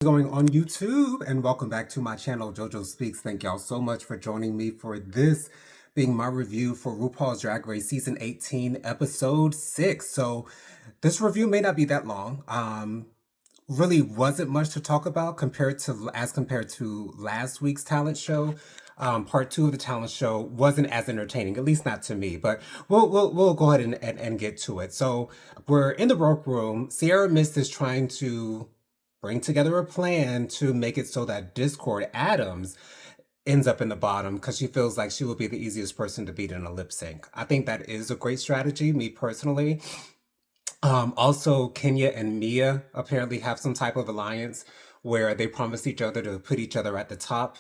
Going on YouTube, and welcome back to my channel JoJo Speaks. Thank y'all so much for joining me for this being my review for RuPaul's Drag Race season 18 episode 6. So this review may not be that long. Really wasn't much to talk about compared to last week's talent show. Part two of the talent show wasn't as entertaining, at least not to me. But we'll go ahead and get to it. So we're in the workroom. Sierra Mist is trying to bring together a plan to make it so that Discord Adams ends up in the bottom because she feels like she will be the easiest person to beat in a lip sync. I think that is a great strategy, me personally. Also, Kenya and Mia apparently have some type of alliance where they promise each other to put each other at the top.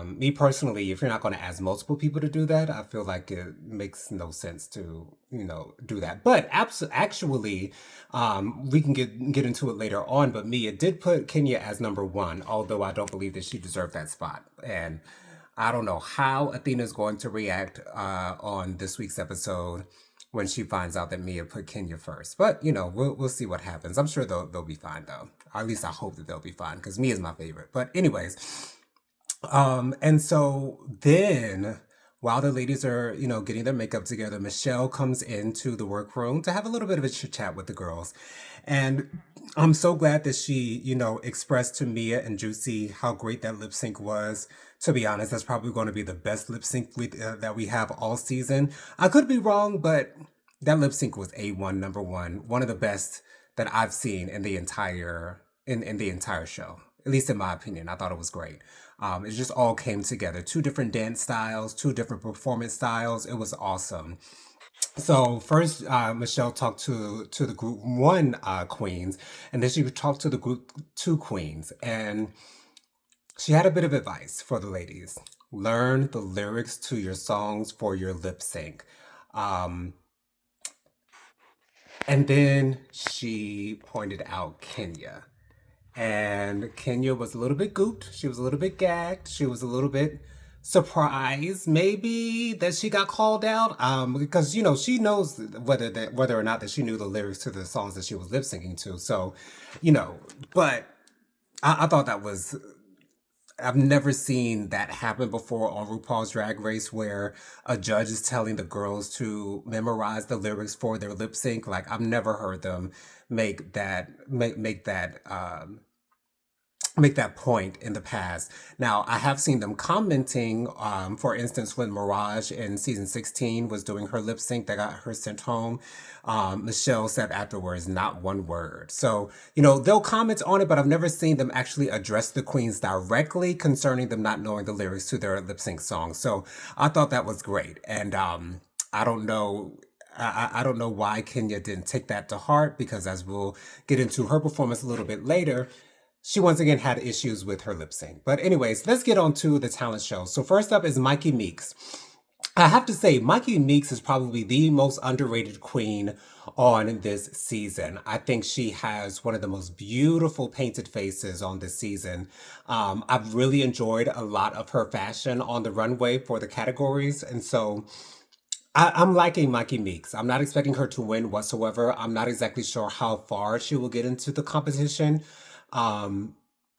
Me personally, if you're not going to ask multiple people to do that, I feel like it makes no sense to, do that. But actually, we can get into it later on. But Mia did put Kenya as number one, although I don't believe that she deserved that spot. And I don't know how Athena's going to react on this week's episode when she finds out that Mia put Kenya first. But we'll see what happens. I'm sure they'll be fine though. Or at least I hope that they'll be fine because Mia's my favorite. But anyways, and so then while the ladies are, getting their makeup together, Michelle comes into the workroom to have a little bit of a chit chat with the girls. And I'm so glad that she, expressed to Mia and Juicy how great that lip sync was. To be honest, that's probably going to be the best lip sync that we have all season. I could be wrong, but that lip sync was A1, number one of the best that I've seen in the entire in the entire show. At least in my opinion, I thought it was great. It just all came together. Two different dance styles, two different performance styles. It was awesome. So first, Michelle talked to the group one queens, and then she talked to the group two queens, and she had a bit of advice for the ladies. Learn the lyrics to your songs for your lip sync. Um, and then she pointed out Kenya. And Kenya was a little bit gooped. She was a little bit gagged. She was a little bit surprised, maybe, that she got called out. Because she knows whether or not that she knew the lyrics to the songs that she was lip syncing to. So, but I thought that was. I've never seen that happen before on RuPaul's Drag Race where a judge is telling the girls to memorize the lyrics for their lip sync. Like I've never heard them make that point in the past. Now, I have seen them commenting, for instance, when Mirage in season 16 was doing her lip sync that got her sent home, Michelle said afterwards, not one word. So, they'll comment on it, but I've never seen them actually address the queens directly concerning them not knowing the lyrics to their lip sync song. So I thought that was great. And I don't know. I don't know why Kenya didn't take that to heart because as we'll get into her performance a little bit later, she once again had issues with her lip sync. But anyways, let's get on to the talent show. So first up is Mikey Meeks. I have to say, Mikey Meeks is probably the most underrated queen on this season. I think she has one of the most beautiful painted faces on this season. I've really enjoyed a lot of her fashion on the runway for the categories. And so I'm liking Mikey Meeks. I'm not expecting her to win whatsoever. I'm not exactly sure how far she will get into the competition. Um,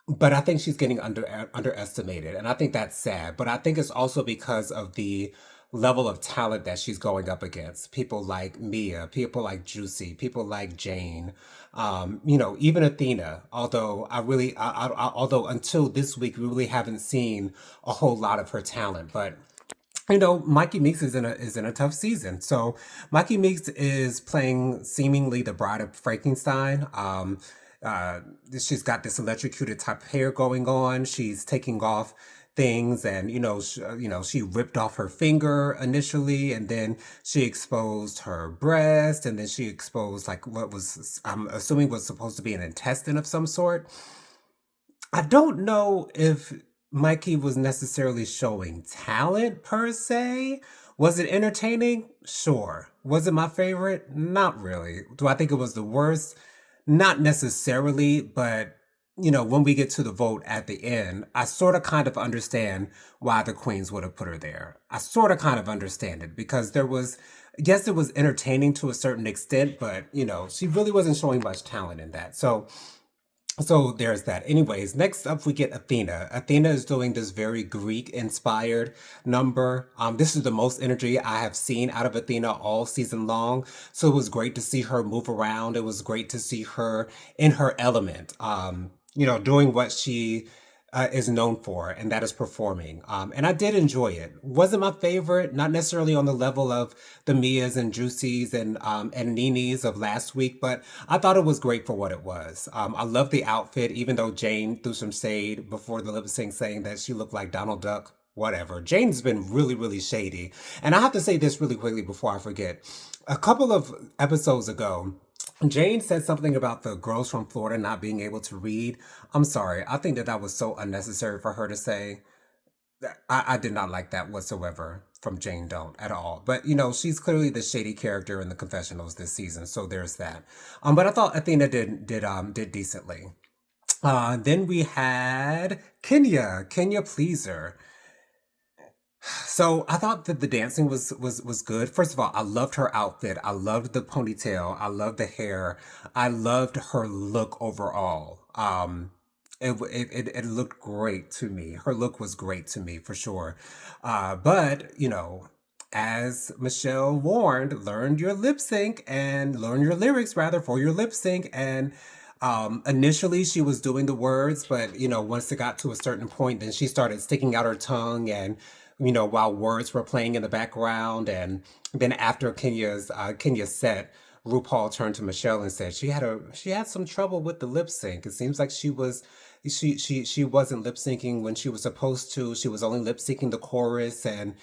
but I think she's getting underestimated, and I think that's sad. But I think it's also because of the level of talent that she's going up against. People like Mia, people like Juicy, people like Jane, even Athena. Although although until this week we really haven't seen a whole lot of her talent, but. Mikey Meeks is in a tough season. So Mikey Meeks is playing seemingly the bride of Frankenstein. Uh, she's got this electrocuted type of hair going on. She's taking off things, and she ripped off her finger initially, and then she exposed her breast, and then she exposed like what was I'm assuming was supposed to be an intestine of some sort. I don't know if Mikey was necessarily showing talent per se. Was it entertaining? Sure. Was it my favorite? Not really. Do I think it was the worst? Not necessarily, but when we get to the vote at the end, I sort of kind of understand why the Queens would have put her there. I sort of kind of understand it because yes, it was entertaining to a certain extent, but she really wasn't showing much talent in that. So So there's that. Anyways, next up we get Athena. Athena is doing this very Greek inspired number. This is the most energy I have seen out of Athena all season long. So it was great to see her move around. It was great to see her in her element. Doing what she is known for, and that is performing. And I did enjoy it. Wasn't my favorite, not necessarily on the level of the Mias and Juicies and Ninis of last week, but I thought it was great for what it was. I love the outfit, even though Jane threw some shade before the lip sync saying that she looked like Donald Duck. Whatever. Jane's been really, really shady. And I have to say this really quickly before I forget. A couple of episodes ago, Jane said something about the girls from Florida not being able to read. I'm sorry. I think that that was so unnecessary for her to say. I did not like that whatsoever from Jane Don't at all. But she's clearly the shady character in the confessionals this season, so there's that. But I thought Athena did decently. Then we had Kenya Pleaser. So I thought that the dancing was good. First of all, I loved her outfit. I loved the ponytail. I loved the hair. I loved her look overall. It looked great to me. Her look was great to me for sure. But as Michelle warned, learn your lip sync and learn your lyrics rather for your lip sync. And initially she was doing the words, but once it got to a certain point, then she started sticking out her tongue and while words were playing in the background. And then after Kenya's set, RuPaul turned to Michelle and said she had some trouble with the lip sync. It seems like she wasn't lip syncing when she was supposed to. She was only lip syncing the chorus, and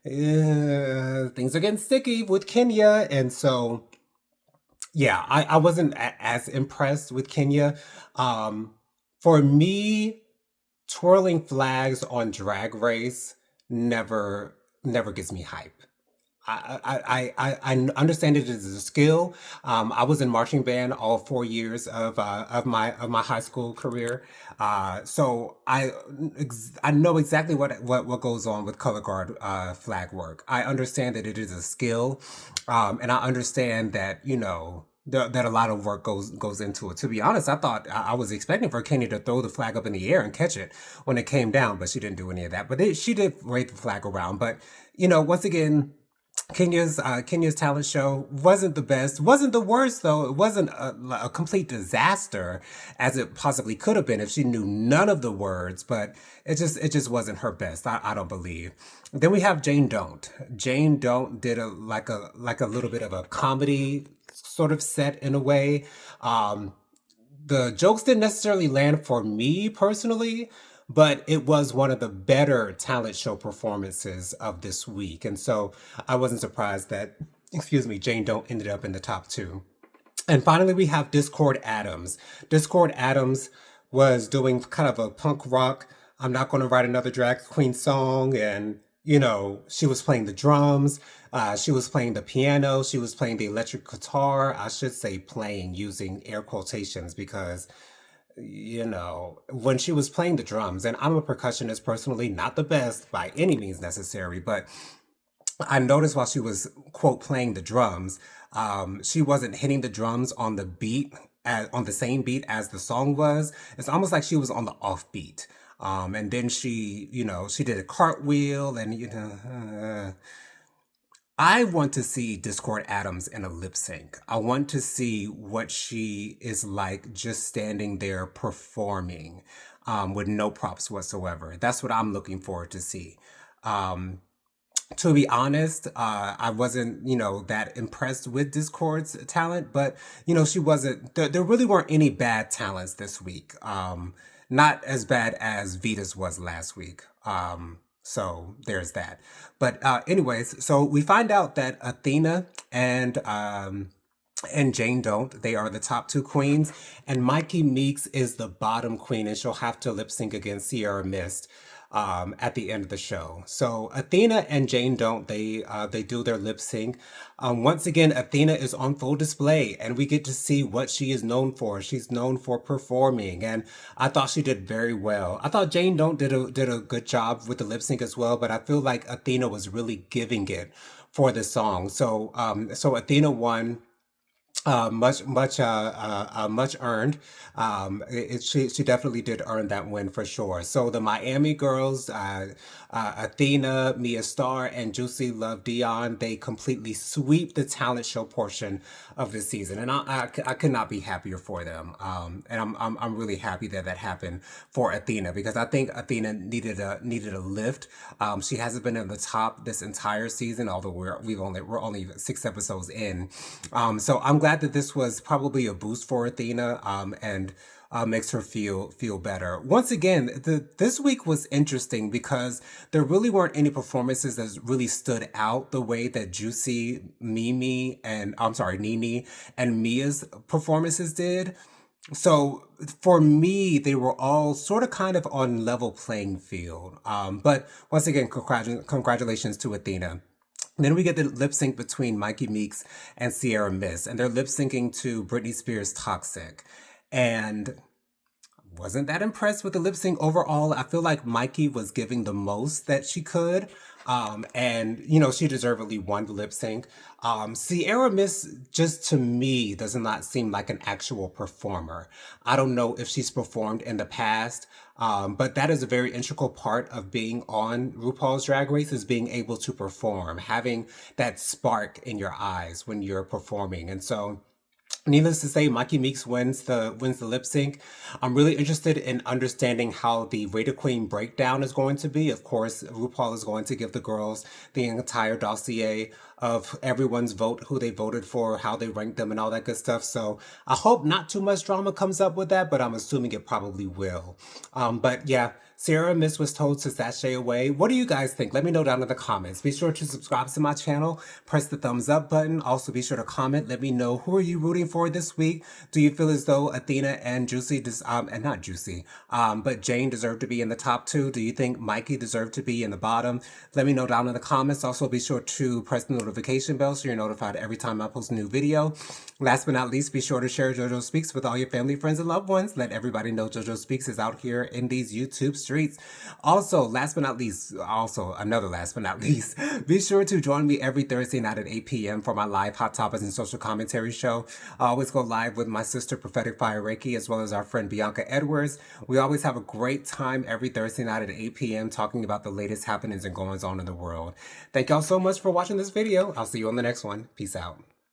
things are getting sticky with Kenya. And so yeah, I wasn't as impressed with Kenya. For me, twirling flags on Drag Race never gets me hype. I understand it is a skill. I was in marching band all 4 years of my high school career, so I know exactly what goes on with color guard flag work. I understand that it is a skill, and I understand that that a lot of work goes into it. To be honest, I thought I was expecting for Kenya to throw the flag up in the air and catch it when it came down, but she didn't do any of that. But she did wave the flag around. But once again, Kenya's talent show wasn't the best, wasn't the worst though. It wasn't a complete disaster as it possibly could have been if she knew none of the words. But it just wasn't her best. I don't believe. Then we have Jane Don't. Jane Don't did a little bit of a comedy sort of set in a way. The jokes didn't necessarily land for me personally, but it was one of the better talent show performances of this week. And so I wasn't surprised that, excuse me, Jane Don't ended up in the top two. And finally, we have Discord Adams. Discord Adams was doing kind of a punk rock, I'm not going to write another drag queen song. And, she was playing the drums, she was playing the piano, she was playing the electric guitar. I should say playing using air quotations because when she was playing the drums, and I'm a percussionist personally, not the best by any means necessary, but I noticed while she was, quote, playing the drums, she wasn't hitting the drums on the beat, on the same beat as the song was. It's almost like she was on the off beat. And then she did a cartwheel and, I want to see Discord Adams in a lip sync. I want to see what she is like just standing there performing with no props whatsoever. That's what I'm looking forward to see. Um, to be honest, I wasn't, that impressed with Discord's talent, but, she wasn't, there really weren't any bad talents this week. Not as bad as Vita's was last week. So there's that. But anyways, so we find out that Athena and Jane Don't. They are the top two queens. And Mikey Meeks is the bottom queen, and she'll have to lip sync against Sierra Mist at the end of the show. So Athena and Jane Don't. They do their lip sync. Once again, Athena is on full display, and we get to see what she is known for. She's known for performing, and I thought she did very well. I thought Jane Don't did a good job with the lip sync as well, but I feel like Athena was really giving it for the song. So Athena won much earned. She definitely did earn that win for sure. So the Miami girls, Athena, Mia Starr, and Juicy Love Dion, they completely sweep the talent show portion of the season, and I could not be happier for them. And I'm really happy that that happened for Athena because I think Athena needed a lift. She hasn't been in the top this entire season, although we're only 6 episodes in. So I'm glad that this was probably a boost for Athena, and makes her feel better. Once again, this week was interesting because there really weren't any performances that really stood out the way that Juicy, Mimi, and I'm sorry, Nene and Mia's performances did. So for me, they were all sort of kind of on level playing field. But once again, congratulations to Athena. Then we get the lip sync between Mikey Meeks and Sierra Miss, and they're lip syncing to Britney Spears' Toxic. And wasn't that impressed with the lip sync overall. I feel like Mikey was giving the most that she could. And she deservedly won the lip sync. Sierra Miss, just to me, does not seem like an actual performer. I don't know if she's performed in the past, but that is a very integral part of being on RuPaul's Drag Race is being able to perform, having that spark in your eyes when you're performing. And so needless to say, Mikey Meeks wins the lip sync. I'm really interested in understanding how the Raider Queen breakdown is going to be. Of course, RuPaul is going to give the girls the entire dossier of everyone's vote, who they voted for, how they ranked them, and all that good stuff. So I hope not too much drama comes up with that, but I'm assuming it probably will. But yeah, Sierra Miss was told to sashay away. What do you guys think? Let me know down in the comments. Be sure to subscribe to my channel, press the thumbs up button. Also be sure to comment. Let me know, who are you rooting for this week? Do you feel as though Athena and Juicy, and not Juicy, but Jane deserve to be in the top two? Do you think Mikey deserved to be in the bottom? Let me know down in the comments. Also be sure to press the notification bell so you're notified every time I post a new video. Last but not least, be sure to share JoJo Speaks with all your family, friends, and loved ones. Let everybody know JoJo Speaks is out here in these YouTube streets. Also, last but not least, be sure to join me every Thursday night at 8 p.m. for my live Hot Topics and Social Commentary show. I always go live with my sister, Prophetic Fire Reiki, as well as our friend Bianca Edwards. We always have a great time every Thursday night at 8 p.m. talking about the latest happenings and goings on in the world. Thank y'all so much for watching this video. I'll see you on the next one. Peace out.